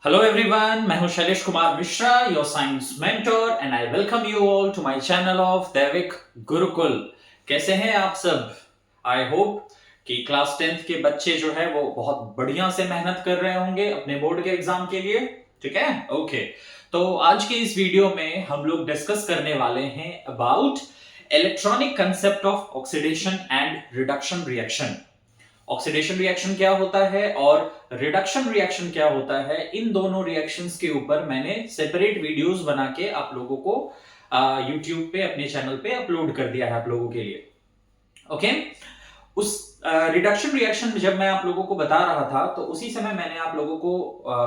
Hello everyone, मैं हूं Shailesh Kumar Mishra, your science mentor and I welcome you all to my channel of Daivik Gurukul. कैसे हैं आप सब? आई होप कि क्लास 10th के बच्चे जो है वो बहुत बढ़िया से मेहनत कर रहे होंगे अपने बोर्ड के एग्जाम के लिए। ठीक है, ओके। तो आज के इस वीडियो में हम लोग डिस्कस करने वाले हैं about electronic concept of oxidation and reduction reaction. Oxidation reaction क्या होता है और रिडक्शन रिएक्शन क्या होता है, इन दोनों रिएक्शंस के ऊपर मैंने सेपरेट वीडियोस बना के आप लोगों को यूट्यूब पे अपने चैनल पे अपलोड कर दिया है आप लोगों के लिए। ओके, उस रिडक्शन रिएक्शन जब मैं आप लोगों को बता रहा था तो उसी समय मैंने आप लोगों को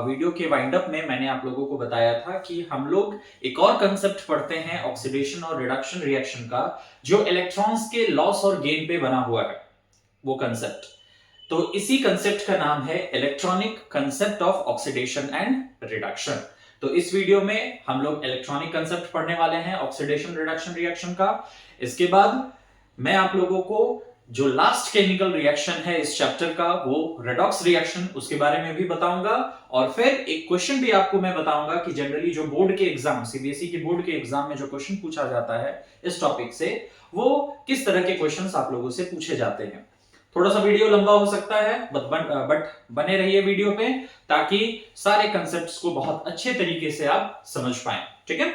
वीडियो के वाइंड अप में मैंने आप लोगों को बताया था कि हम लोग एक और कंसेप्ट पढ़ते हैं ऑक्सीडेशन और रिडक्शन रिएक्शन का, जो इलेक्ट्रॉन्स के लॉस और गेन पे बना हुआ है वो कंसेप्ट। तो इसी कंसेप्ट का नाम है electronic concept of oxidation and reduction. तो इस वीडियो में हम लोग इलेक्ट्रॉनिक कंसेप्ट पढ़ने वाले हैं ऑक्सीडेशन रिडक्शन रिएक्शन का। इसके बाद मैं आप लोगों को जो लास्ट केमिकल रिएक्शन है इस चैप्टर का वो रेडॉक्स रिएक्शन, उसके बारे में भी बताऊंगा। और फिर एक क्वेश्चन भी आपको मैं बताऊंगा कि जनरली जो बोर्ड के एग्जाम, सीबीएसई के बोर्ड के एग्जाम में जो क्वेश्चन पूछा जाता है इस टॉपिक से, वो किस तरह के क्वेश्चंस आप लोगों से पूछे जाते हैं। थोड़ा सा वीडियो लंबा हो सकता है बट बने रहिए वीडियो पे ताकि सारे कंसेप्ट्स को बहुत अच्छे तरीके से आप समझ पाएं। ठीक है,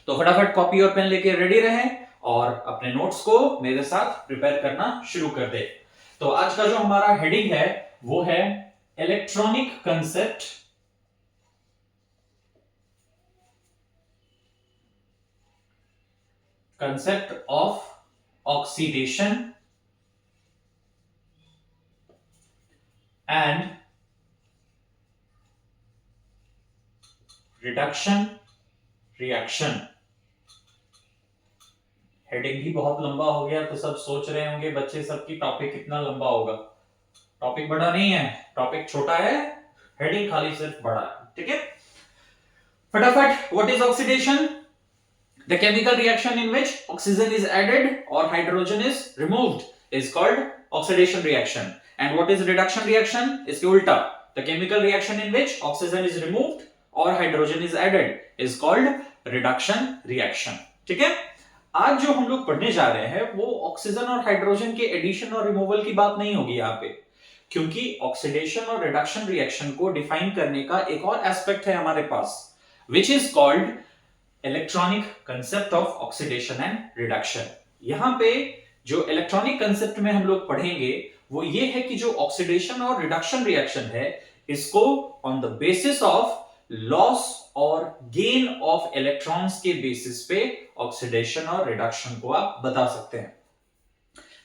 तो फटाफट कॉपी और पेन लेके रेडी रहें और अपने नोट्स को मेरे साथ प्रिपेयर करना शुरू कर दे। तो आज का जो हमारा हेडिंग है वो है electronic concept of oxidation and reduction reaction. Heading ही बहुत लंबा हो गया तो सब सोच रहे होंगे बच्चे सब की टॉपिक कितना लंबा होगा। टॉपिक बड़ा नहीं है, टॉपिक छोटा है, हेडिंग खाली सिर्फ बड़ा है। ठीक है, फटाफट। What is oxidation? The chemical reaction in which oxygen is added और hydrogen is removed is called oxidation reaction. And what is reduction reaction? इसके उल्टा, the chemical reaction in which oxygen is removed और hydrogen is added is called reduction reaction. ठीक है, आज जो हम लोग पढ़ने जा रहे हैं वो ऑक्सीजन और हाइड्रोजन के एडिशन और रिमूवल की बात नहीं होगी यहाँ पे, क्योंकि ऑक्सीडेशन और रिडक्शन रिएक्शन को डिफाइन करने का एक और एस्पेक्ट है हमारे पास, which is called electronic concept of oxidation and reduction. यहाँ पे जो इलेक्ट्रॉनिक कंसेप्ट में हम लोग पढ़ेंगे वो ये है कि जो ऑक्सीडेशन और रिडक्शन रिएक्शन है इसको on the basis of loss और गेन ऑफ इलेक्ट्रॉन्स के बेसिस पे ऑक्सीडेशन और रिडक्शन को आप बता सकते हैं।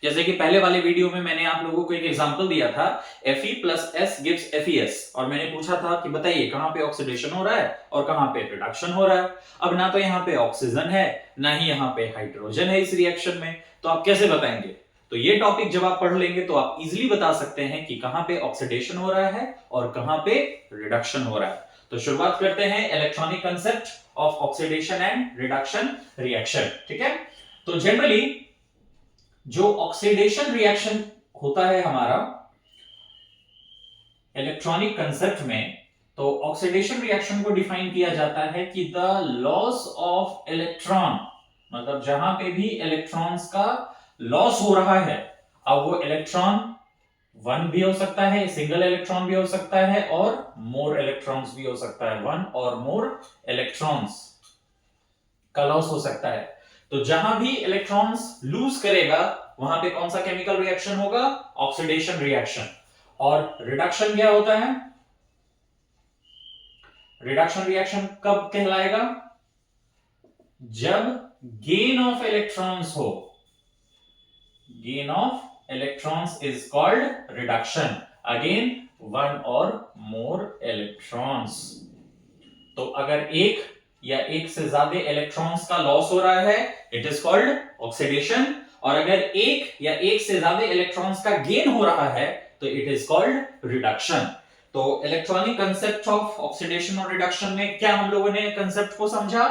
जैसे कि पहले वाले वीडियो में मैंने आप लोगों को एक एग्जांपल दिया था, Fe plus S gives FeS, और मैंने पूछा था कि बताइए कहां पे ऑक्सीडेशन हो रहा है और कहां पे रिडक्शन हो रहा है। अब ना तो यहाँ पे ऑक्सीजन है ना ही यहाँ पे हाइड्रोजन है इस रिएक्शन में, तो आप कैसे बताएंगे? तो ये टॉपिक जब आप पढ़ लेंगे तो आप इजिली बता सकते हैं कि कहां पे ऑक्सीडेशन हो रहा है और कहां पे रिडक्शन हो रहा है। तो शुरुआत करते हैं electronic concept of oxidation and reduction reaction. ठीक है, तो जनरली जो ऑक्सीडेशन रिएक्शन होता है हमारा इलेक्ट्रॉनिक कंसेप्ट में, तो ऑक्सीडेशन रिएक्शन को डिफाइन किया जाता है कि द लॉस ऑफ इलेक्ट्रॉन, मतलब जहां पे भी इलेक्ट्रॉन्स का लॉस हो रहा है, अब वो इलेक्ट्रॉन वन भी हो सकता है, सिंगल इलेक्ट्रॉन भी हो सकता है और मोर इलेक्ट्रॉन्स भी हो सकता है, वन और मोर इलेक्ट्रॉन्स का लॉस हो सकता है। तो जहां भी इलेक्ट्रॉन्स लूज करेगा वहां पे कौन सा केमिकल रिएक्शन होगा? Oxidation reaction. और रिडक्शन क्या होता है? रिडक्शन रिएक्शन कब कहलाएगा? जब गेन ऑफ इलेक्ट्रॉन्स हो। Gain of electrons is called reduction. Again one और मोर इलेक्ट्रॉन्स। तो अगर एक या एक से ज्यादा इलेक्ट्रॉन्स का लॉस हो रहा है इट इज कॉल्ड ऑक्सीडेशन, और अगर एक या एक से ज्यादा इलेक्ट्रॉन्स का गेन हो रहा है तो इट इज कॉल्ड रिडक्शन। तो इलेक्ट्रॉनिक कंसेप्ट ऑफ ऑक्सीडेशन और रिडक्शन में क्या हम लोगों ने कंसेप्ट को समझा?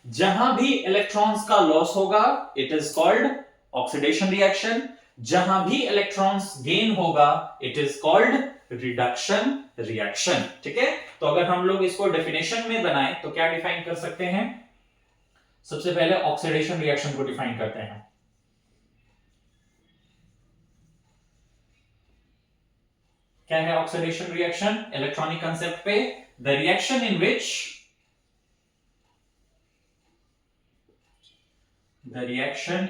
जहां भी इलेक्ट्रॉन्स का लॉस होगा it is called oxidation reaction, जहां भी इलेक्ट्रॉन्स गेन होगा it is called reduction reaction. ठीक है, तो अगर हम लोग इसको डेफिनेशन में बनाएं तो क्या डिफाइन कर सकते हैं? सबसे पहले ऑक्सीडेशन रिएक्शन को डिफाइन करते हैं। क्या है ऑक्सीडेशन रिएक्शन इलेक्ट्रॉनिक कंसेप्ट पे? The reaction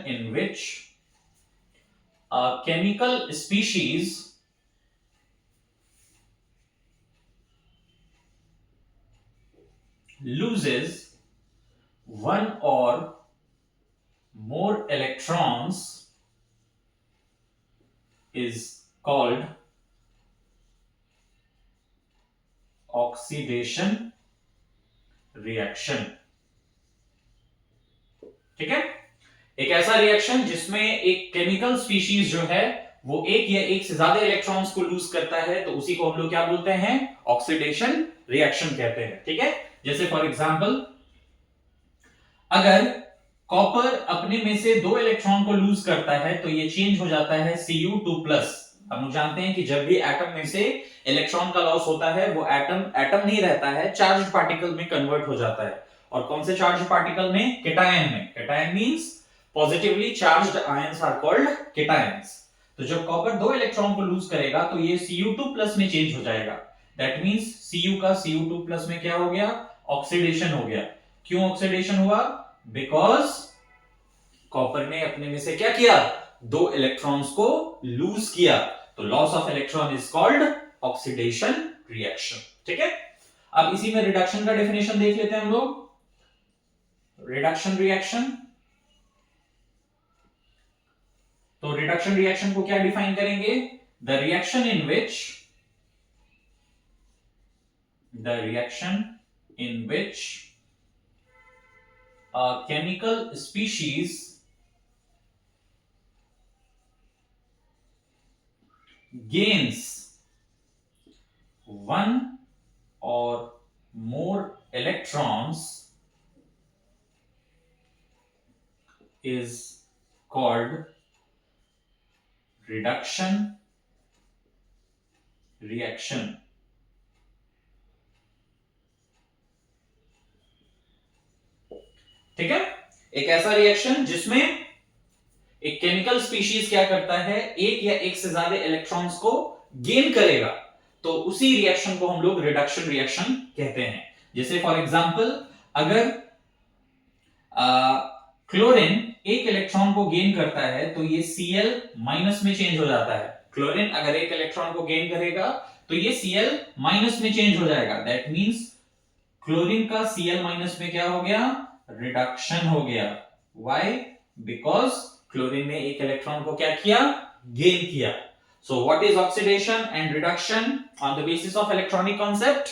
in which a chemical species loses one or more electrons is called oxidation reaction। ठीक है, एक ऐसा रिएक्शन जिसमें एक केमिकल स्पीशीज जो है वो एक या एक से ज्यादा इलेक्ट्रॉन्स को लूज करता है, तो उसी को हम लोग क्या बोलते हैं? ऑक्सीडेशन रिएक्शन कहते हैं। ठीक है, जैसे फॉर एग्जांपल अगर कॉपर अपने में से 2 इलेक्ट्रॉन को लूज करता है तो ये चेंज हो जाता है Cu2+। हम लोग जानते हैं कि जब भी एटम में से इलेक्ट्रॉन का लॉस होता है वो एटम नहीं रहता है, चार्ज पार्टिकल में कन्वर्ट हो जाता है। और कौन से चार्ज पार्टिकल में? केटायन में। Cation means positively charged ions are called cations. तो जब कॉपर 2 इलेक्ट्रॉन को लूज करेगा तो ये Cu2+ में चेंज हो जाएगा। दैट मींस Cu का Cu2+ में क्या हो गया? ऑक्सीडेशन हो गया। क्यों ऑक्सीडेशन हुआ? बिकॉज कॉपर ने अपने में से क्या किया? 2 इलेक्ट्रॉन्स को लूज किया। तो loss of electron is called oxidation reaction. ठीक है, अब इसी में रिडक्शन का डेफिनेशन देख लेते हैं हम लोग। रिडक्शन रिएक्शन, तो रिडक्शन रिएक्शन को क्या डिफाइन करेंगे? The reaction in which a chemical species gains one or more electrons is called reduction reaction। ठीक है, एक ऐसा रिएक्शन जिसमें एक केमिकल स्पीशीज क्या करता है? एक या एक से ज्यादा इलेक्ट्रॉन्स को गेन करेगा, तो उसी रिएक्शन को हम लोग रिडक्शन रिएक्शन कहते हैं। जैसे फॉर एग्जांपल अगर क्लोरीन एक इलेक्ट्रॉन को गेन करता है तो ये Cl- में चेंज हो जाता है। क्लोरीन अगर एक इलेक्ट्रॉन को गेन करेगा तो ये Cl- में चेंज हो जाएगा। दैट मींस क्लोरीन का Cl- में क्या हो गया? रिडक्शन हो गया। व्हाई? बिकॉज क्लोरीन ने एक इलेक्ट्रॉन को क्या किया? गेन किया। So what is oxidation and reduction on the basis of electronic concept?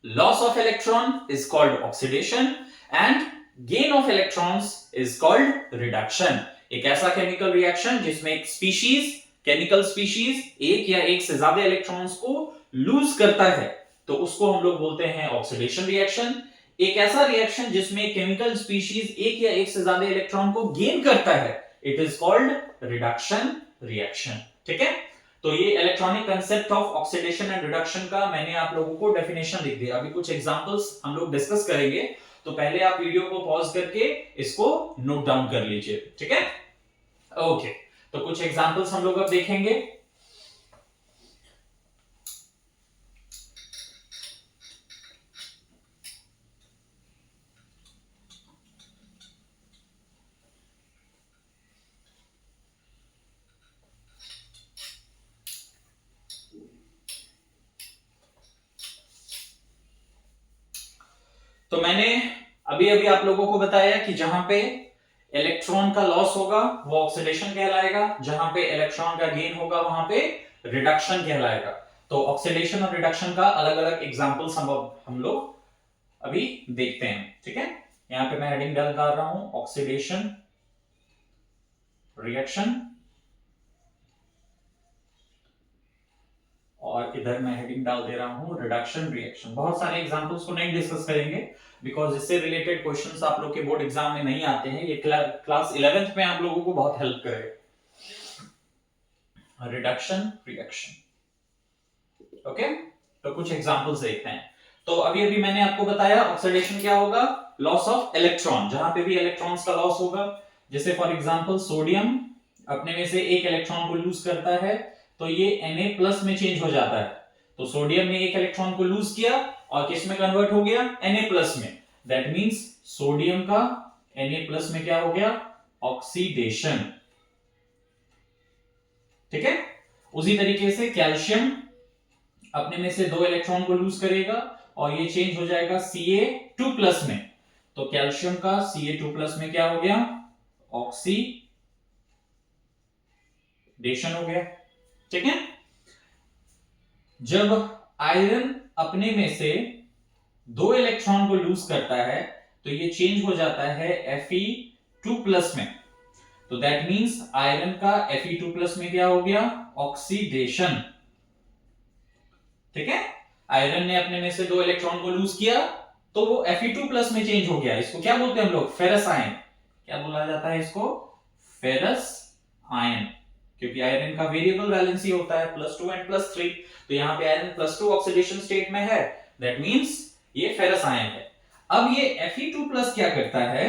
Loss of electron is called oxidation and gain of electrons is called reduction. एक ऐसा केमिकल रिएक्शन जिसमें एक स्पीशीज, केमिकल स्पीशीज एक या एक से ज्यादा इलेक्ट्रॉन्स को लूज करता है तो उसको हम लोग बोलते हैं ऑक्सीडेशन रिएक्शन। एक ऐसा रिएक्शन जिसमें केमिकल स्पीशीज एक या एक से ज्यादा इलेक्ट्रॉन को गेन करता है, it is called reduction reaction. ठीक है, तो ये electronic concept of oxidation and reduction का मैंने आप लोगों को डेफिनेशन लिख दिया। अभी कुछ एग्जांपल्स हम लोग डिस्कस करेंगे, तो पहले आप वीडियो को पॉज करके इसको नोट डाउन कर लीजिए। ठीक है, ओके, तो कुछ एग्जांपल्स हम लोग अब देखेंगे। तो मैंने अभी अभी आप लोगों को बताया कि जहां पे इलेक्ट्रॉन का लॉस होगा वो ऑक्सीडेशन कहलाएगा, जहां पे इलेक्ट्रॉन का गेन होगा वहां पे रिडक्शन कहलाएगा। तो ऑक्सीडेशन और रिडक्शन का अलग अलग एग्जांपल्स हम लोग अभी देखते हैं। ठीक है, यहां पे मैं हेडिंग डाल रहा हूं ऑक्सीडेशन रिएक्शन, और इधर मैं हेडिंग डाल दे रहा हूं रिडक्शन रिएक्शन। बहुत सारे एग्जांपल्स को नहीं डिस्कस करेंगे बिकॉज इससे रिलेटेड क्वेश्चंस आप लोग के बोर्ड एग्जाम में नहीं आते हैं। ये क्लास 11th में आप लोगों को बहुत हेल्प करेगा। रिडक्शन रिएक्शन, ओके, तो कुछ एग्जांपल्स देखते हैं। तो अभी अभी मैंने आपको बताया ऑक्सीडेशन क्या होगा, लॉस ऑफ इलेक्ट्रॉन, जहां पे भी इलेक्ट्रॉन्स का लॉस होगा। जैसे फॉर एग्जांपल सोडियम अपने में से एक इलेक्ट्रॉन को लूज करता है तो ये Na+ में चेंज हो जाता है। तो सोडियम ने एक इलेक्ट्रॉन को लूज किया और किस में कन्वर्ट हो गया, Na+ में। दैट मींस सोडियम का Na+ में क्या हो गया, ऑक्सीडेशन। ठीक है। उसी तरीके से कैल्शियम अपने में से 2 इलेक्ट्रॉन को लूज करेगा और ये चेंज हो जाएगा Ca2+ में। तो कैल्शियम का Ca2+ में क्या हो गया, ऑक्सीडेशन हो गया। ठीक है। जब आयरन अपने में से 2 इलेक्ट्रॉन को लूज करता है तो ये चेंज हो जाता है Fe2+ में। तो दैट मींस आयरन का Fe2+ में क्या हो गया, ऑक्सीडेशन। ठीक है। आयरन ने अपने में से 2 इलेक्ट्रॉन को लूज किया तो वो Fe2+ में चेंज हो गया। इसको क्या बोलते हैं हम लोग, फेरस आयन। क्या बोला जाता है इसको, फेरस आयन, क्योंकि आयरन का वेरिएबल वैलेंसी होता है +2 एंड +3। तो यहाँ पे आयरन +2 ऑक्सीडेशन स्टेट में है, दैट मींस ये फेरस आयन है। अब ये Fe2+ क्या करता है,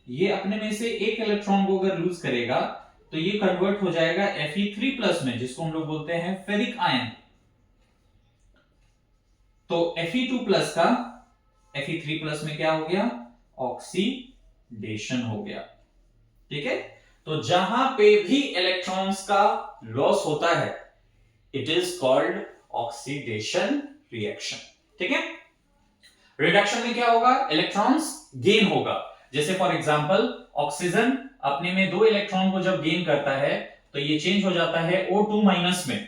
ये अपने में से एक इलेक्ट्रॉन को अगर लूज करेगा तो ये कन्वर्ट हो जाएगा Fe3+ में, जिसको हम लोग बोलते हैं फेरिक आयन। तो Fe2+ का Fe3+ में क्या हो गया, ऑक्सीडेशन हो गया। ठीक है। तो जहां पे भी इलेक्ट्रॉन्स का लॉस होता है it is called oxidation reaction. ठीक है। रिडक्शन में क्या होगा, इलेक्ट्रॉन्स गेन होगा। जैसे फॉर एग्जांपल ऑक्सीजन अपने में 2 इलेक्ट्रॉन को जब गेन करता है तो ये चेंज हो जाता है O2- में।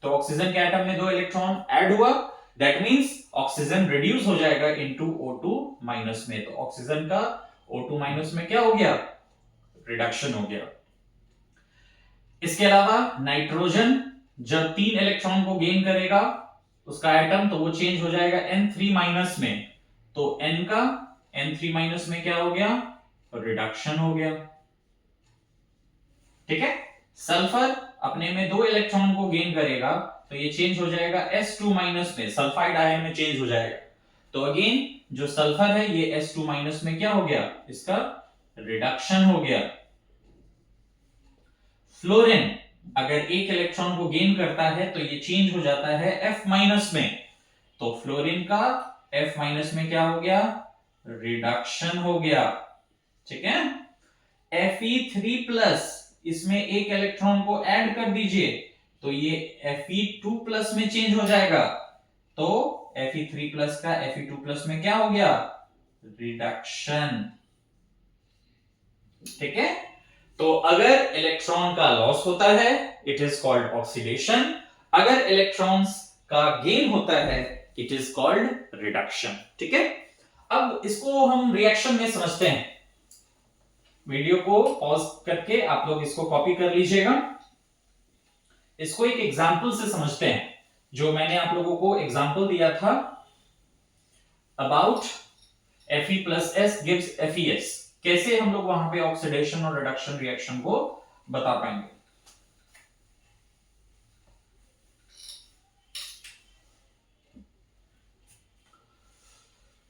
तो ऑक्सीजन के एटम में 2 इलेक्ट्रॉन ऐड हुआ, दैट मींस ऑक्सीजन रिड्यूस हो जाएगा इनटू O2- में। तो ऑक्सीजन का O2- में क्या हो गया, रिडक्शन हो गया। इसके अलावा नाइट्रोजन जब 3 इलेक्ट्रॉन को गेन करेगा उसका एटम, तो वो चेंज हो जाएगा N3- में। तो N का N3- में क्या हो गया, रिडक्शन हो गया। ठीक है। सल्फर अपने में 2 इलेक्ट्रॉन को गेन करेगा तो ये चेंज हो जाएगा S2- में, सल्फाइड आयन में चेंज हो जाएगा। तो अगेन जो सल्फर है ये S2- में क्या हो गया, इसका रिडक्शन हो गया। फ्लोरीन अगर एक इलेक्ट्रॉन को गेन करता है तो ये चेंज हो जाता है F- में। तो फ्लोरीन का F- में क्या हो गया, रिडक्शन हो गया। ठीक है। Fe3+ इसमें एक इलेक्ट्रॉन को ऐड कर दीजिए तो ये Fe2+ में चेंज हो जाएगा। तो Fe3+ का Fe2+ में क्या हो गया, रिडक्शन। ठीक है। तो अगर इलेक्ट्रॉन का लॉस होता है इट इज कॉल्ड ऑक्सीडेशन, अगर इलेक्ट्रॉन्स का गेन होता है इट इज कॉल्ड रिडक्शन। ठीक है। अब इसको हम रिएक्शन में समझते हैं। वीडियो को पॉज करके आप लोग इसको कॉपी कर लीजिएगा। इसको एक एग्जांपल से समझते हैं, जो मैंने आप लोगों को एग्जांपल दिया था अबाउट Fe+S gives FeS। कैसे हम लोग वहां पे ऑक्सीडेशन और रिडक्शन रिएक्शन को बता पाएंगे।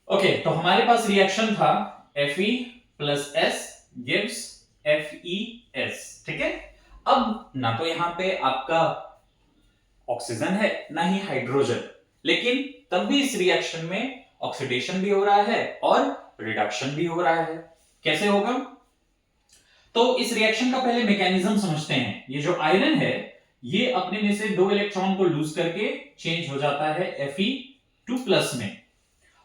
ओके, तो हमारे पास रिएक्शन था Fe+S gives FeS। ठीक है। अब ना तो यहां पे आपका ऑक्सीजन है ना ही हाइड्रोजन, लेकिन तब भी इस रिएक्शन में ऑक्सीडेशन भी हो रहा है और रिडक्शन भी हो रहा है। कैसे होगा, तो इस रिएक्शन का पहले मैकेनिज्म समझते हैं। ये जो आयरन है ये अपने में से 2 इलेक्ट्रॉन को लूज करके चेंज हो जाता है Fe2+ में,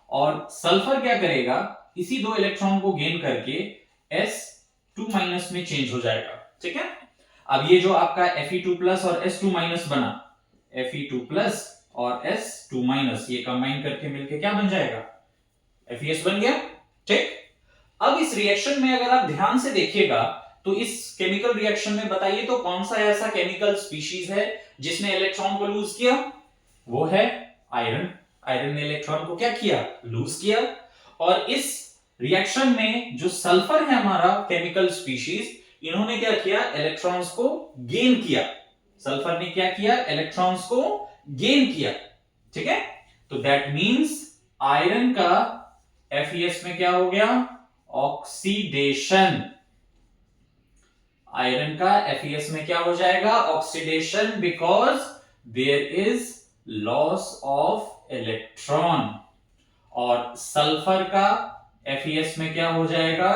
और सल्फर क्या करेगा, इसी 2 इलेक्ट्रॉन को गेन करके S2- में चेंज हो जाएगा। ठीक है। अब ये जो आपका Fe2+ और S2- बना, Fe2+ और S2- ये कंबाइन करके मिलके क्या बन जाएगा, FeS बन गया। ठीक। अब इस रिएक्शन में अगर आप ध्यान से देखिएगा तो इस केमिकल रिएक्शन में बताइए तो कौन सा ऐसा केमिकल स्पीशीज है जिसने इलेक्ट्रॉन को लूज किया, वो है आयरन। आयरन ने इलेक्ट्रॉन को क्या किया, लूज किया। और इस रिएक्शन में जो सल्फर है हमारा केमिकल स्पीशीज, इन्होंने क्या किया, इलेक्ट्रॉन्स को गेन किया। सल्फर ने क्या किया, इलेक्ट्रॉन्स को गेन किया। ठीक है, तो दैट मींस आयरन का FeS में क्या हो गया, ऑक्सीडेशन। आयरन का FeS में क्या हो जाएगा, oxidation, because there is loss of electron. और सल्फर का FeS में क्या हो जाएगा,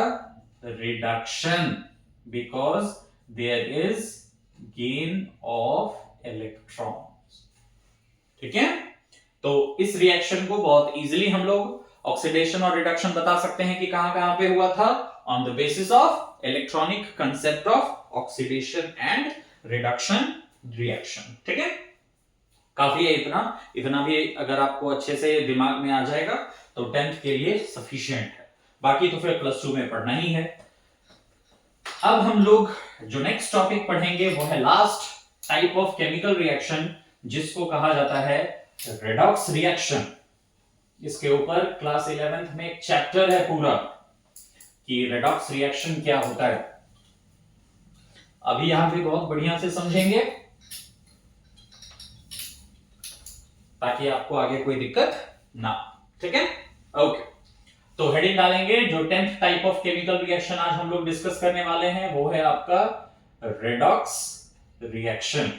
reduction, because there is gain of electrons. ठीक है, तो इस रिएक्शन को बहुत इजीली हम लोग ऑक्सीडेशन और रिडक्शन बता सकते हैं कि कहां कहां पे हुआ था, on the basis of electronic concept of oxidation and reduction reaction. ठीक है, काफी है, इतना इतना भी अगर आपको अच्छे से दिमाग में आ जाएगा तो 10th के लिए सफिशिएंट है, बाकी तो फिर +2 में पढ़ना ही है। अब हम लोग जो नेक्स्ट टॉपिक पढ़ेंगे वो है last type of chemical reaction, जिसको कहा जाता है रेडॉक्स रिएक्शन। इसके ऊपर क्लास 11th में एक चैप्टर है पूरा कि रेडॉक्स रिएक्शन क्या होता है। अभी यहां पे बहुत बढ़िया से समझेंगे ताकि आपको आगे कोई दिक्कत ना। ठीक है, ओके, तो हेडिंग डालेंगे, जो 10th type of chemical reaction आज हम लोग डिस्कस करने वाले हैं वो है आपका रेडॉक्स रिएक्शन।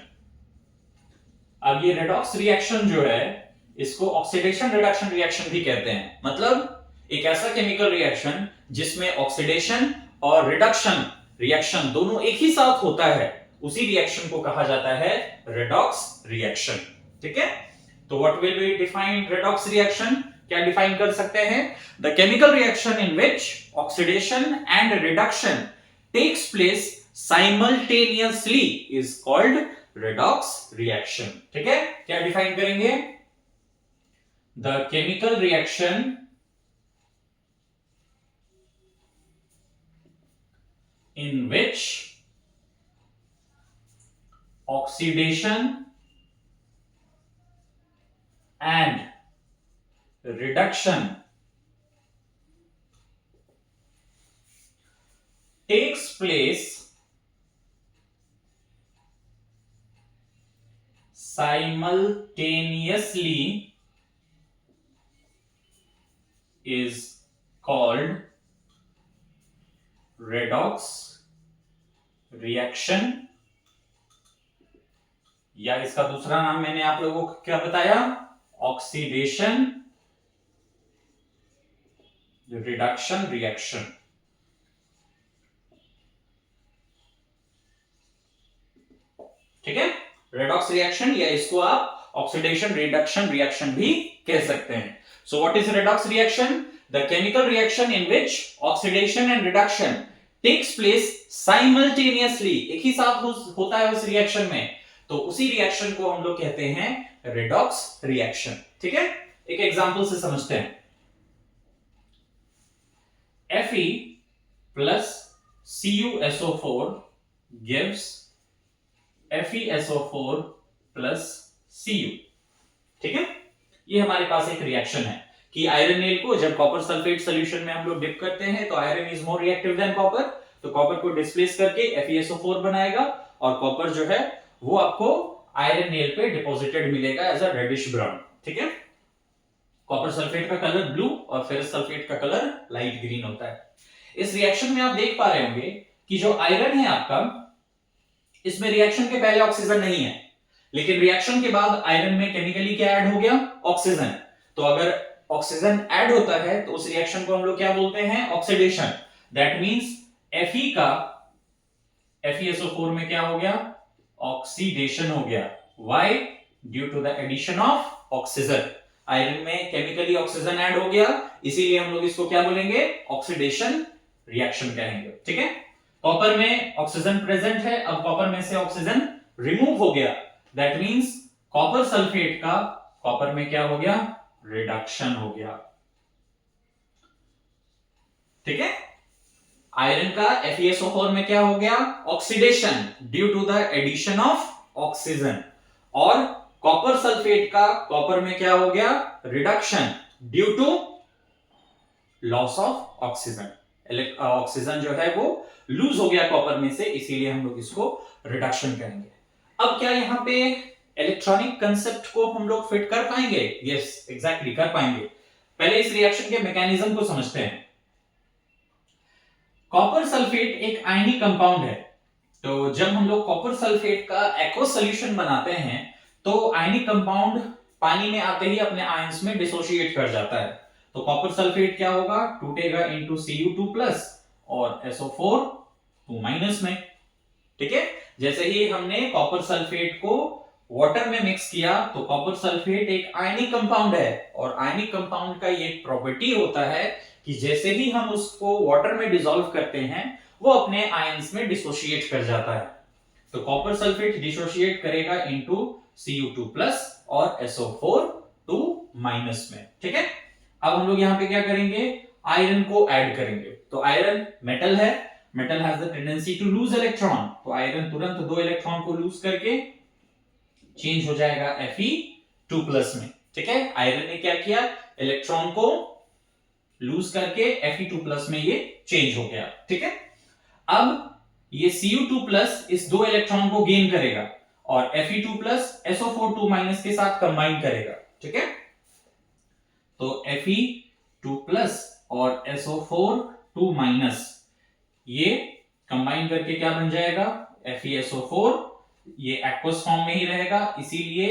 अब ये रेडॉक्स रिएक्शन जो है इसको ऑक्सीडेशन रिडक्शन रिएक्शन भी कहते हैं। मतलब एक ऐसा केमिकल रिएक्शन जिसमें ऑक्सीडेशन और रिडक्शन रिएक्शन दोनों एक ही साथ होता है, उसी रिएक्शन को कहा जाता है रेडॉक्स रिएक्शन। ठीक है, तो what will be defined redox reaction, क्या डिफाइन कर सकते हैं, the chemical reaction in which oxidation and reduction takes place simultaneously is called redox reaction. ठीक है, क्या डिफाइन करेंगे, the chemical reaction in which oxidation and reduction takes place simultaneously is called redox reaction, या इसका दूसरा नाम मैंने आप लोगों को क्या बताया, ऑक्सीडेशन रिडक्शन रिएक्शन। ठीक है, रेडॉक्स रिएक्शन, या इसको आप ऑक्सीडेशन रिडक्शन रिएक्शन भी कह सकते हैं। So what is redox reaction, the chemical reaction in which oxidation and reduction takes place simultaneously, एक ही साथ होता है उस रिएक्शन में, तो उसी रिएक्शन को हम लोग कहते हैं रेडॉक्स रिएक्शन। ठीक है, एक एग्जांपल से समझते हैं, Fe plus CuSO4 gives FeSO4 plus Cu। ठीक है, ये हमारे पास एक रिएक्शन है कि आयरन नेल को जब कॉपर सल्फेट सॉल्यूशन में हम लोग डिप करते हैं तो iron is more reactive than copper, तो कॉपर को डिस्प्लेस करके FeSO4 बनाएगा और कॉपर जो है वो आपको आयरन नेल पे डिपॉजिटेड मिलेगा एज अ रेडिश ब्राउन। ठीक है, कॉपर सल्फेट का कलर ब्लू और फेरस सल्फेट का कलर लाइट ग्रीन होता है। इस रिएक्शन में आप देख पा रहे होंगे कि जो आयरन है आपका, इसमें रिएक्शन के पहले ऑक्सीजन नहीं है, लेकिन रिएक्शन के बाद आयरन में केमिकली क्या ऐड हो गया, ऑक्सीजन। तो अगर ऑक्सीजन ऐड होता है तो उस रिएक्शन को हम लोग क्या बोलते हैं, ऑक्सीडेशन। दैट मींस Fe का FeSO4 में क्या हो गया, ऑक्सीडेशन हो गया। Why, due to the addition of oxygen. Iron में केमिकली ऑक्सीजन ऐड हो गया, इसीलिए हम लोग इसको क्या बोलेंगे, ऑक्सीडेशन रिएक्शन कहेंगे। ठीक है, कॉपर में ऑक्सीजन प्रेजेंट है, अब कॉपर में से ऑक्सीजन रिमूव हो गया, दैट मींस कॉपर सल्फेट का कॉपर में क्या हो गया, रिडक्शन हो गया। ठीक है, आयरन का FeSO4 में क्या हो गया, oxidation due to the addition of oxygen, और कॉपर सल्फेट का कॉपर में क्या हो गया, reduction due to loss of oxygen. Oxygen जो है वो लूज हो गया कॉपर में से, इसीलिए हम लोग इसको रिडक्शन कहेंगे। अब क्या यहां पे इलेक्ट्रॉनिक कंसेप्ट को हम लोग फिट कर पाएंगे? यस, एग्जैक्टली कर पाएंगे। पहले इस रिएक्शन के मैकेनिज्म को समझते हैं। कॉपर सल्फेट एक आयनिक कंपाउंड है, तो जब हम लोग कॉपर सल्फेट का एक्वस सॉल्यूशन बनाते हैं तो आयनिक कंपाउंड पानी में आते ही अपने आयंस में डिसोशिएट कर जाता है। तो कॉपर सल्फेट क्या होगा, टूटेगा इनटू Cu2+ और SO4 2- में। ठीक है, जैसे ही हमने कॉपर सल्फेट को वाटर में मिक्स किया तो कॉपर सल्फेट एक आयनिक कंपाउंड है, और आयनिक कंपाउंड का ये प्रॉपर्टी होता है कि जैसे ही हम उसको वाटर में डिसॉल्व करते हैं वो अपने आयंस में डिसोशिएट कर जाता है। तो कॉपर सल्फेट डिसोशिएट करेगा इनटू Cu2+ और SO4 2- में। ठीक है, अब हम लोग यहां पे क्या करेंगे, आयरन को ऐड करेंगे। तो आयरन मेटल है, metal has the tendency to lose electron, तो आयरन तुरंत 2 इलेक्ट्रॉन को लूज करके चेंज हो जाएगा Fe2+ में। ठीक है, आयरन ने क्या किया, इलेक्ट्रॉन को लूज करके Fe2+ में ये चेंज हो गया। ठीक है, अब ये Cu2+ इस 2 इलेक्ट्रॉन को गेन करेगा और Fe2+ SO4 2- के साथ कंबाइन करेगा। ठीक है, तो Fe2+ और SO4 2- ये कंबाइन करके क्या बन जाएगा, FeSO4, ये एक्वस फॉर्म में ही रहेगा, इसीलिए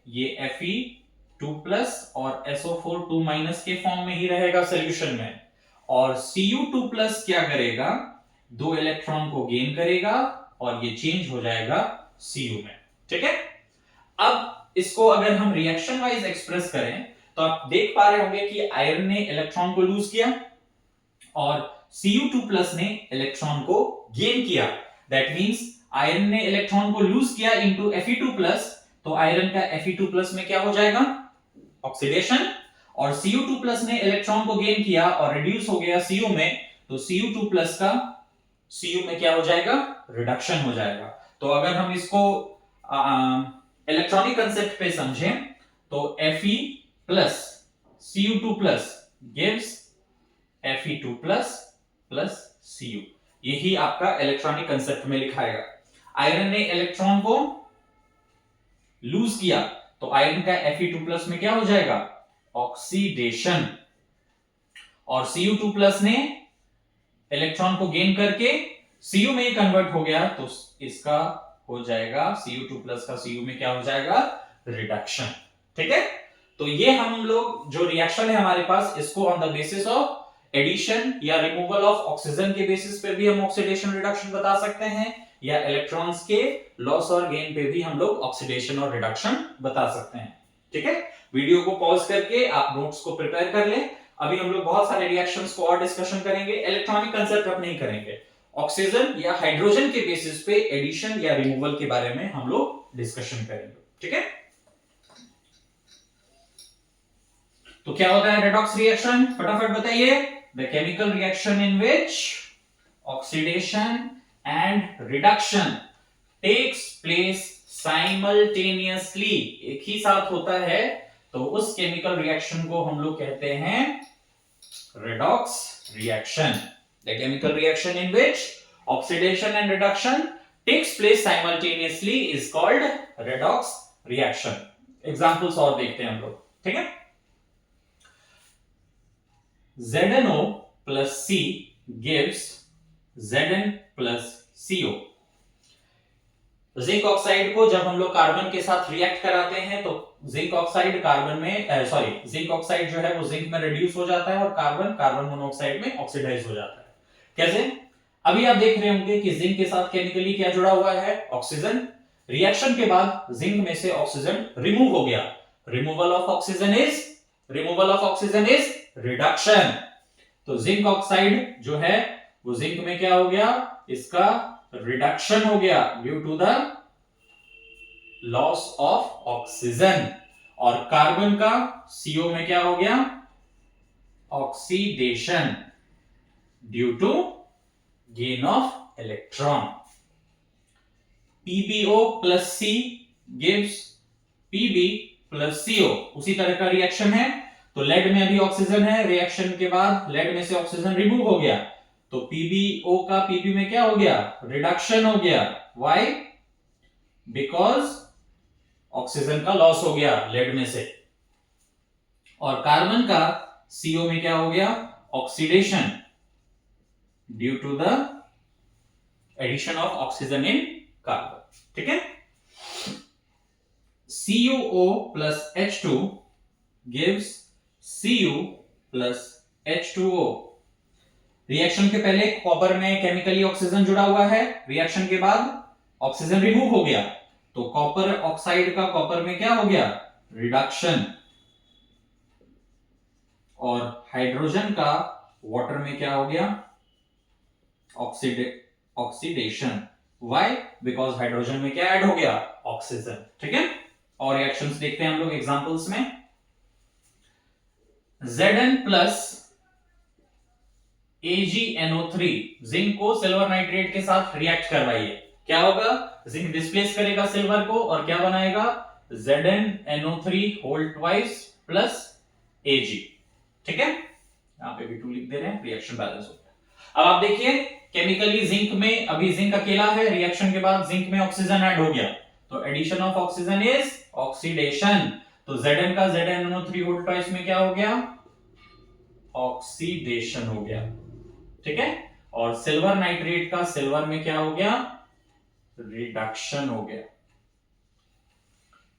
ये Fe2+ और SO4 2- के फॉर्म में ही रहेगा सॉल्यूशन में। और Cu2+ क्या करेगा, 2 इलेक्ट्रॉन को गेन करेगा और ये चेंज हो जाएगा Cu में। ठीक है, अब इसको अगर हम रिएक्शन वाइज एक्सप्रेस करें तो आप देख पा रहे होंगे कि आयरन ने इलेक्ट्रॉन को लूज किया और Cu2+ ने इलेक्ट्रॉन को गेन किया। दैट मींस आयरन ने इलेक्ट्रॉन को लूज किया इनटू Fe2+, तो आयरन का Fe2+ में क्या हो जाएगा, ऑक्सीडेशन, और Cu2+ ने इलेक्ट्रॉन को गेन किया और रिड्यूस हो गया Cu में, तो Cu2+ का Cu में क्या हो जाएगा, रिडक्शन हो जाएगा। तो अगर हम इसको इलेक्ट्रॉनिक कंसेप्ट पे समझें तो Fe+ Cu2+ gives Fe2+ plus Cu, यही आपका इलेक्ट्रॉनिक कंसेप्ट में लिखाएगा। आयरन ने इलेक्ट्रॉन को लूज किया तो आयरन का Fe2+ में क्या हो जाएगा, ऑक्सीडेशन, और Cu2+ ने इलेक्ट्रॉन को गेन करके Cu में कन्वर्ट हो गया, तो इसका हो जाएगा Cu2+ का Cu में क्या हो जाएगा, रिडक्शन। ठीक है, तो ये हम लोग जो रिएक्शन है हमारे पास, इसको on the basis of addition या रिमूवल ऑफ ऑक्सीजन के बेसिस पे भी हम ऑक्सीडेशन रिडक्शन बता सकते हैं, या इलेक्ट्रॉन्स के लॉस और गेन पे भी हम लोग ऑक्सीडेशन और रिडक्शन बता सकते हैं। ठीक है, वीडियो को पॉज करके आप नोट्स को प्रिपेयर कर लें। अभी हम लोग बहुत सारे रिएक्शंस को और डिस्कशन करेंगे, इलेक्ट्रॉनिक कंसेप्ट अब नहीं करेंगे, ऑक्सीजन या हाइड्रोजन के बेसिस पे एडिशन या रिमूवल के बारे में हम लोग डिस्कशन करेंगे। ठीक है, तो क्या होता है रेडॉक्स रिएक्शन, फटाफट बताइए। The chemical reaction in which oxidation and reduction takes place simultaneously, एक ही साथ होता है, तो उस केमिकल रिएक्शन को हम लोग कहते हैं redox reaction. The chemical reaction in which oxidation and reduction takes place simultaneously is called redox reaction. Examples और देखते हैं हम लोग। ठीक है, ZnO plus C gives Zn plus CO। Zinc oxide को जब हम लोग कार्बन के साथ रिएक्ट कराते हैं तो जिंक ऑक्साइड कार्बन में जिंक ऑक्साइड जो है वो जिंक में रिड्यूस हो जाता है और कार्बन कार्बन मोनोऑक्साइड में ऑक्सीडाइज हो जाता है। कैसे, अभी आप देख रहे होंगे कि जिंक के साथ केमिकली क्या जुड़ा हुआ है, ऑक्सीजन। रिएक्शन के बाद जिंक में से ऑक्सीजन रिमूव हो गया, removal of oxygen is reduction. तो जिंक ऑक्साइड जो है वो जिंक में क्या हो गया, इसका रिडक्शन हो गया due to the loss of oxygen, और कार्बन का CO में क्या हो गया, oxidation due to gain of electron. PbO plus C gives Pb plus CO, उसी तरह का रिएक्शन है। तो लेड में अभी ऑक्सीजन है, रिएक्शन के बाद लेड में से ऑक्सीजन रिमूव हो गया, तो PbO का Pb में क्या हो गया, रिडक्शन हो गया। व्हाई, बिकॉज ऑक्सीजन का लॉस हो गया लेड में से, और कार्बन का CO में क्या हो गया, oxidation due to the addition of oxygen in carbon. ठीक है, CuO plus H2 gives Cu plus H2O। Reaction के पहले कॉपर में केमिकली ऑक्सीजन जुड़ा हुआ है, रिएक्शन के बाद ऑक्सीजन रिमूव हो गया, तो कॉपर ऑक्साइड का कॉपर में क्या हो गया, रिडक्शन, और हाइड्रोजन का वाटर में क्या हो गया, ऑक्सीडेशन। व्हाई? बिकॉज हाइड्रोजन में क्या ऐड हो गया, ऑक्सीजन। ठीक है, और रिएक्शंस देखते हैं हम लोग एग्जांपल्स में। Zn प्लस AgNO3, जिंक को सिल्वर नाइट्रेट के साथ रिएक्ट करवाइए, क्या होगा, जिंक डिस्प्लेस करेगा सिल्वर को और क्या बनाएगा, ZnNO3 whole twice plus Ag। ठीक है, यहां पे भी 2 लिख दे रहे हैं, रिएक्शन बैलेंस हो गया। अब आप देखिए केमिकली जिंक में अभी जिंक अकेला है, रिएक्शन के बाद जिंक में ऑक्सीजन ऐड हो गया, तो addition of oxygen is oxidation. तो Zn का ZnNO3 होल ट्वाइस में क्या हो गया, ऑक्सीडेशन हो गया। ठीक है, और सिल्वर नाइट्रेट का सिल्वर में क्या हो गया, रिडक्शन हो गया।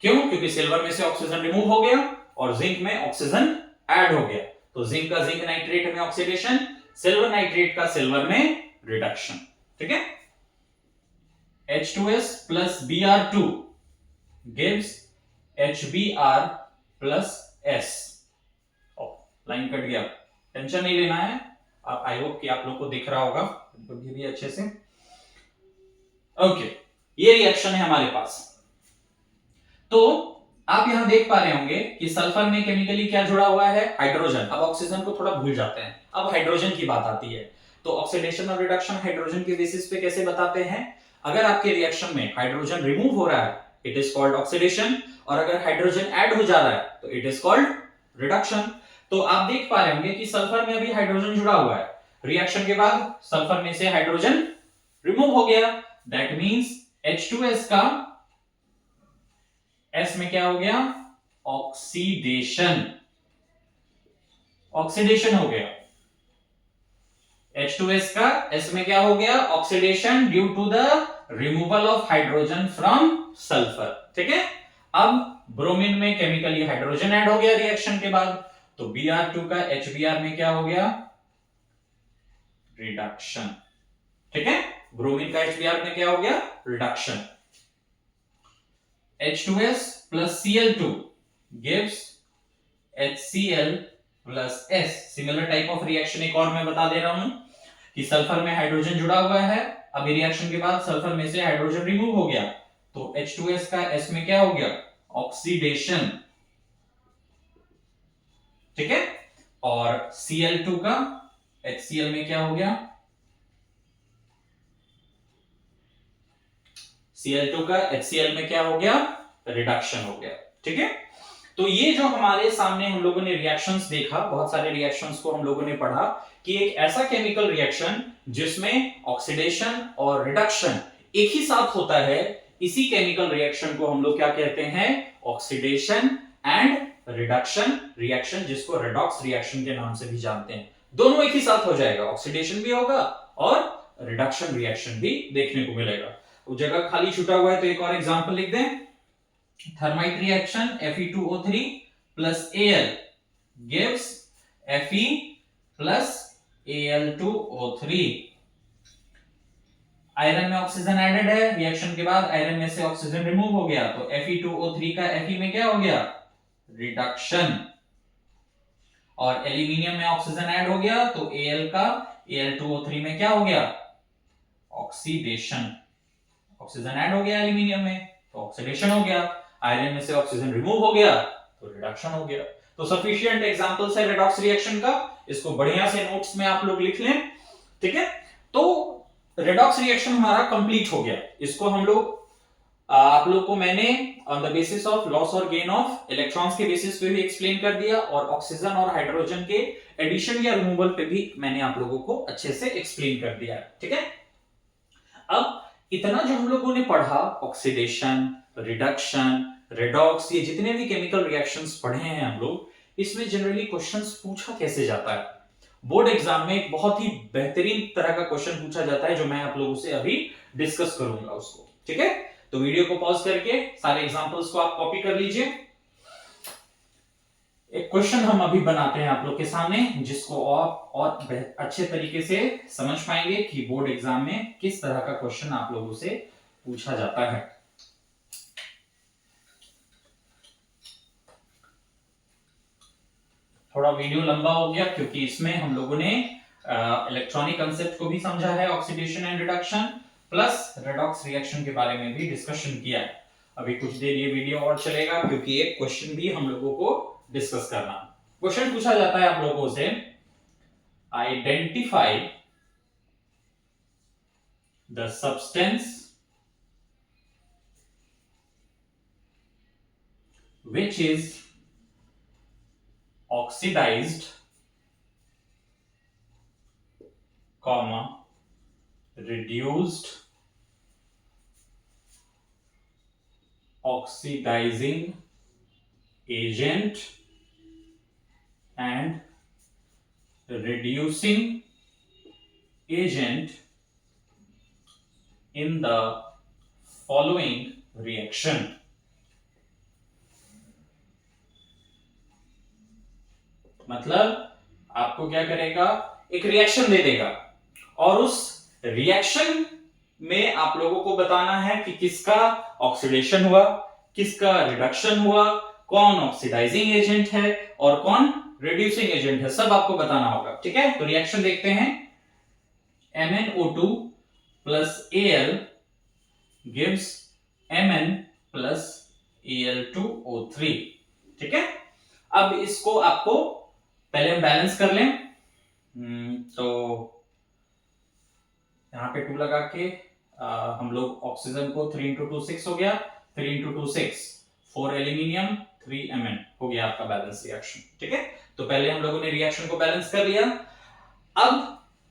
क्यों? क्योंकि सिल्वर में से ऑक्सीजन रिमूव हो गया और जिंक में ऑक्सीजन ऐड हो गया, तो जिंक का जिंक नाइट्रेट में ऑक्सीडेशन, सिल्वर नाइट्रेट का सिल्वर में रिडक्शन। ठीक है, H2S plus Br2 gives HBr plus S। Line cut गया, टेंशन नहीं लेना है, आई होप कि आप लोग को दिख रहा होगा ये भी अच्छे से। ओके, ये रिएक्शन है हमारे पास। तो आप यहां देख पा रहे होंगे कि सल्फर में केमिकली क्या जुड़ा हुआ है, हाइड्रोजन। अब ऑक्सीजन को थोड़ा भूल जाते हैं, अब हाइड्रोजन की बात आती है। तो ऑक्सीडेशन और रिडक्शन हाइड्रोजन के बेसिस पे कैसे बताते हैं, अगर आपके रिएक्शन में हाइड्रोजन रिमूव हो रहा है इट इज कॉल्ड ऑक्सीडेशन, और अगर हाइड्रोजन ऐड हो जा रहा है तो इट इज कॉल्ड रिडक्शन। तो आप देख पा रहे होंगे कि सल्फर में अभी हाइड्रोजन जुड़ा हुआ है, रिएक्शन के बाद सल्फर में से हाइड्रोजन रिमूव हो गया, दैट मींस H2S का S में क्या हो गया, ऑक्सीडेशन, ऑक्सीडेशन हो गया। H2S का S में क्या हो गया, oxidation due to the removal of hydrogen from sulphur. ठीक है, अब ब्रोमीन में केमिकली हाइड्रोजन ऐड हो गया रिएक्शन के बाद, तो Br2 का HBr में क्या हो गया, रिडक्शन। ठीक है, ब्रोमीन का HBr में क्या हो गया, reduction. H2S plus Cl2 gives HCl plus S। Similar type of reaction एक और मैं बता दे रहा हूं कि सल्फर में हाइड्रोजन जुड़ा हुआ है, अभी रिएक्शन के बाद सल्फर में से हाइड्रोजन रिमूव हो गया, तो H2S का S में क्या हो गया, ऑक्सीडेशन। ठीक है, और Cl2 का HCl में क्या हो गया, Cl2 का HCl में क्या हो गया, रिडक्शन हो गया। ठीक है, तो ये जो हमारे सामने हम लोगों ने रिएक्शंस देखा, बहुत सारे रिएक्शंस को हम लोगों ने पढ़ा कि एक ऐसा केमिकल रिएक्शन जिसमें ऑक्सीडेशन और रिडक्शन एक ही साथ होता है, इसी केमिकल रिएक्शन को हम लोग क्या कहते हैं, ऑक्सीडेशन एंड रिडक्शन रिएक्शन, जिसको रेडॉक्स रिएक्शन के नाम से भी जानते हैं। दोनों एक ही साथ हो जाएगा, ऑक्सीडेशन भी होगा और रिडक्शन रिएक्शन भी देखने को मिलेगा। उस जगह खाली छूटा हुआ है तो एक और एग्जांपल लिख दें, thermite reaction Fe2O3 plus Al gives Fe plus Al2O3। Iron में ऑक्सीजन एडेड है, रिएक्शन के बाद आयरन में से ऑक्सीजन रिमूव हो गया, तो Fe2O3 का Fe में क्या हो गया, रिडक्शन, और एल्यूमिनियम में ऑक्सीजन ऐड हो गया तो Al का Al2O3 में क्या हो गया, ऑक्सीडेशन, ऑक्सीजन ऐड हो गया एल्यूमिनियम में तो ऑक्सीडेशन हो गया, आयरन में से ऑक्सीजन रिमूव हो गया तो रिडक्शन हो गया। तो सफिशिएंट एग्जांपल्स है रेडॉक्स रिएक्शन का, इसको बढ़िया से नोट्स में आप लोग लिख लें। ठीक है, तो रेडॉक्स रिएक्शन हमारा कंप्लीट हो गया, इसको हम लोग आप लोग को मैंने on the basis of loss और गेन ऑफ इलेक्ट्रॉन्स के बेसिस पे भी एक्सप्लेन कर दिया, और ऑक्सीजन और हाइड्रोजन के एडिशन या रिमूवल पे भी मैंने आप लोगों को अच्छे से एक्सप्लेन कर दिया है। ठीक है, अब इतना जो हम लोगों ने पढ़ा, ऑक्सीडेशन, रिडक्शन, रेडॉक्स, ये जितने भी केमिकल रिएक्शंस पढ़े हैं हम लोग, इसमें जनरली क्वेश्चंस पूछा कैसे जाता है। बोर्ड एग्जाम में एक बहुत ही बेहतरीन तरह का क्वेश्चन पूछा जाता है जो मैं आप लोगों से अभी डिस्कस करूंगा उसको, ठीक है। तो वीडियो को पॉज करके सारे एग्जांपल्स को आप कॉपी कर लीजिए। एक क्वेश्चन हम अभी बनाते हैं आप लोग के सामने, जिसको आप और अच्छे तरीके से समझ पाएंगे कि बोर्ड एग्जाम में किस तरह का क्वेश्चन आप लोगों से पूछा जाता है। थोड़ा वीडियो लंबा हो गया क्योंकि इसमें हम लोगों ने इलेक्ट्रॉनिक कंसेप्ट को भी समझा है, oxidation and reduction, plus redox reaction के बारे में भी डिस्कशन किया है। अभी कुछ देर ये वीडियो और चलेगा क्योंकि एक क्वेश्चन भी हम लोगों को डिस्कस करना। क्वेश्चन पूछा जाता है आप लोगों से, identify the substance which is oxidized, comma, reduced, oxidizing agent and reducing agent in the following reaction. मतलब आपको क्या करेगा, एक रिएक्शन दे देगा और उस रिएक्शन में आप लोगों को बताना है कि किसका ऑक्सीडेशन हुआ, किसका रिडक्शन हुआ, कौन ऑक्सीडाइजिंग एजेंट है और कौन रिड्यूसिंग एजेंट है, सब आपको बताना होगा, ठीक है। तो रिएक्शन देखते हैं। MnO2 plus Al gives Mn plus Al2O3, ठीक है। अब इसको आपको पहले हम बैलेंस कर लें। तो यहां पे 2 लगा के हम लोग ऑक्सीजन को 3 into 2 6 हो गया, 3 into 2 6 4 एल्यूमिनियम 3 Mn हो गया आपका बैलेंस रिएक्शन, ठीक है। तो पहले हम लोगों ने रिएक्शन को बैलेंस कर लिया। अब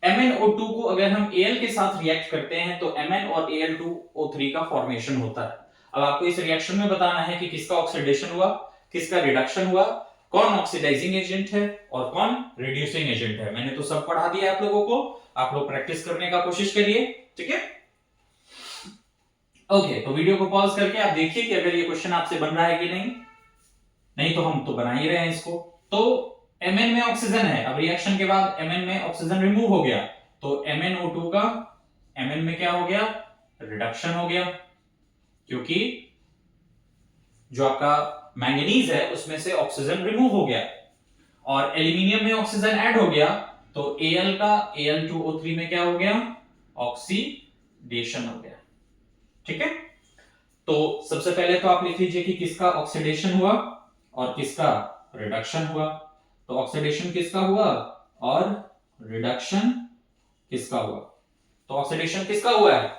MnO2 को अगर हम Al के साथ रिएक्ट करते हैं तो Mn और Al2O3 का फॉर्मेशन होता है। अब आपको इस रिएक्शन में बताना है कि किसका ऑक्सीडेशन हुआ, किसका रिडक्शन हुआ, कौन ऑक्सीडाइजिंग एजेंट है और कौन रिड्यूसिंग एजेंट है। मैंने तो सब पढ़ा दिया आप लोगों को, आप लोग प्रैक्टिस करने का कोशिश करिए, ठीक है। ओके, तो वीडियो को पॉज करके आप देखिए कि अगर ये क्वेश्चन आपसे बन रहा है कि नहीं तो हम तो बना ही रहे हैं इसको। तो Mn में ऑक्सीजन है, अब रिएक्शन के बाद Mn में ऑक्सीजन रिमूव हो गया तो MnO2 का Mn में क्या हो गया, रिडक्शन हो गया, क्योंकि जो आपका मैंगनीज है उसमें से ऑक्सीजन रिमूव हो गया और एल्यूमिनियम में ऑक्सीजन ऐड हो गया तो Al का Al2O3 में क्या हो गया, ऑक्सीडेशन हो गया, ठीक है। तो सबसे पहले तो आप लिख लीजिए कि किसका ऑक्सीडेशन हुआ और किसका रिडक्शन हुआ। तो ऑक्सीडेशन किसका हुआ और रिडक्शन किसका हुआ। तो ऑक्सीडेशन किसका हुआ है,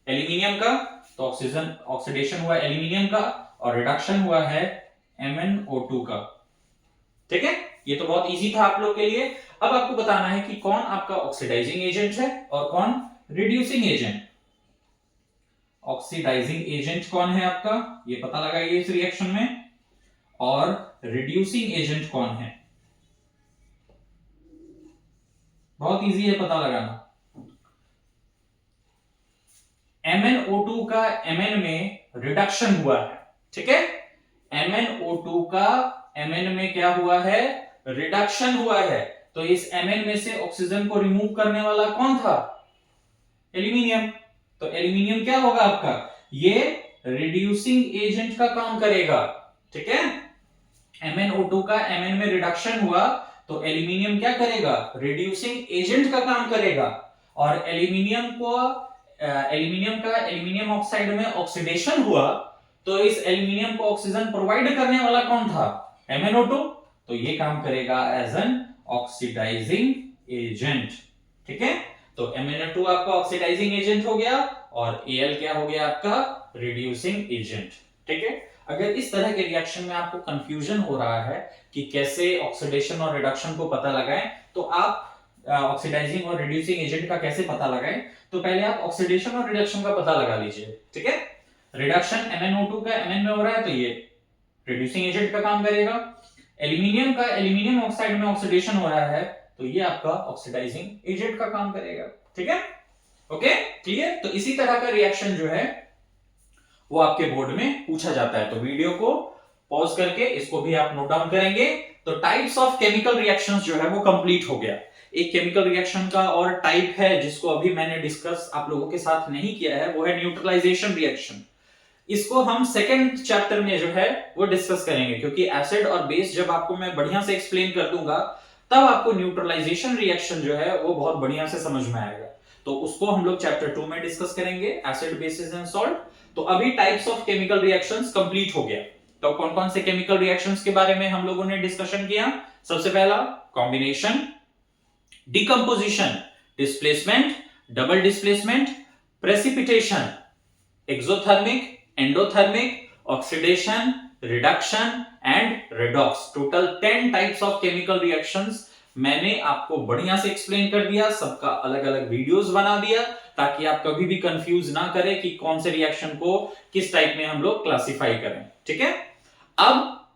एल्यूमिनियम का, तो ऑक्सीडेशन हुआ एल्यूमिनियम का और रिडक्शन हुआ है MnO2 का, ठीक है। ये तो बहुत इजी था आप लोग के लिए। अब आपको बताना है कि कौन आपका ऑक्सीडाइजिंग एजेंट है और कौन रिड्यूसिंग एजेंट। ऑक्सीडाइजिंग एजेंट कौन है आपका, ये पता लगाइए इस रिएक्शन में, और रिड्यूसिंग एजेंट कौन है, बहुत इजी है पता लगाना। MnO2 का Mn में रिडक्शन हुआ है, ठीक है। MnO2 का Mn में क्या हुआ है, रिडक्शन हुआ है। तो इस Mn में से ऑक्सीजन को रिमूव करने वाला कौन था, एल्यूमिनियम। तो एल्यूमिनियम क्या होगा आपका, ये रिड्यूसिंग एजेंट का काम करेगा, ठीक है। MnO2 का Mn में रिडक्शन हुआ तो एल्यूमिनियम क्या करेगा, रिड्यूसिंग एजेंट का काम करेगा। और एल्यूमिनियम का एल्यूमिनियम ऑक्साइड में ऑक्सीडेशन हुआ तो इस एल्यूमिनियम को ऑक्सीजन प्रोवाइड करने वाला कौन था, MnO2। तो ये काम करेगा एज एन ऑक्सीडाइजिंग एजेंट, ठीक है। तो MnO2 आपका ऑक्सीडाइजिंग एजेंट हो गया और Al क्या हो गया आपका, रिड्यूसिंग एजेंट, ठीक है। अगर इस तरह के रिएक्शन में आपको कंफ्यूजन हो रहा है कि कैसे ऑक्सीडेशन और रिडक्शन को पता लगाएं, तो आप ऑक्सीडाइजिंग और रिड्यूसिंग एजेंट का कैसे पता लगाएं, तो पहले आप ऑक्सीडेशन और रिडक्शन का पता लगा लीजिए, ठीक है। रिडक्शन MnO2 का Mn में हो रहा है तो ये रिड्यूसिंग एजेंट का काम करेगा। एल्यूमिनियम का एल्यूमिनियम ऑक्साइड में ऑक्सीडेशन हो रहा है तो ये आपका ऑक्सीडाइजिंग एजेंट का काम करेगा। ठीक है, ओके क्लियर। तो इसी तरह का रिएक्शन जो है वो आपके बोर्ड में पूछा जाता है। तो वीडियो को पॉज करके इसको भी आप नोट डाउन करेंगे। तो टाइप्स ऑफ केमिकल रिएक्शंस जो है वो कंप्लीट हो गया। एक केमिकल रिएक्शन का और टाइप है जिसको अभी मैंने डिस्कस आप लोगों के साथ नहीं किया है, वो है न्यूट्रलाइजेशन रिएक्शन। इसको हम सेकंड चैप्टर में जो है वो डिस्कस करेंगे, क्योंकि एसिड और बेस जब आपको मैं बढ़िया से एक्सप्लेन कर दूंगा तब आपको न्यूट्रलाइजेशन रिएक्शन जो है वो बहुत बढ़िया से समझ में आएगा। तो उसको हम लोग चैप्टर 2 में डिस्कस करेंगे, एसिड बेसिस एंड सॉल्ट। तो अभी types of chemical reactions complete हो गया। तो कौन कौन से केमिकल रिएक्शंस के बारे में हम लोगों ने डिस्कशन किया? सबसे पहला combination, decomposition, displacement, double displacement, precipitation, exothermic, endothermic, oxidation, reduction and redox. Total 10 types of chemical reactions मैंने आपको बढ़िया से एक्सप्लेन कर दिया, सबका अलग अलग वीडियोस बना दिया ताकि आप कभी भी कंफ्यूज ना करें कि कौन से रिएक्शन को किस टाइप में हम लोग क्लासिफाई करें। ठीक है, अब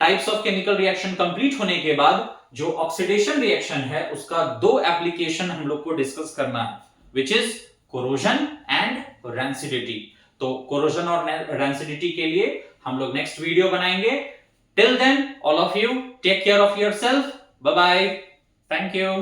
types of chemical reaction complete होने के बाद जो ऑक्सीडेशन रिएक्शन है उसका दो एप्लीकेशन हम लोग को डिस्कस करना है, which is corrosion and rancidity. तो कोरोजन और रैंसिडिटी के लिए हम लोग नेक्स्ट वीडियो बनाएंगे। Till then all of you take care of yourself, bye bye, thank you.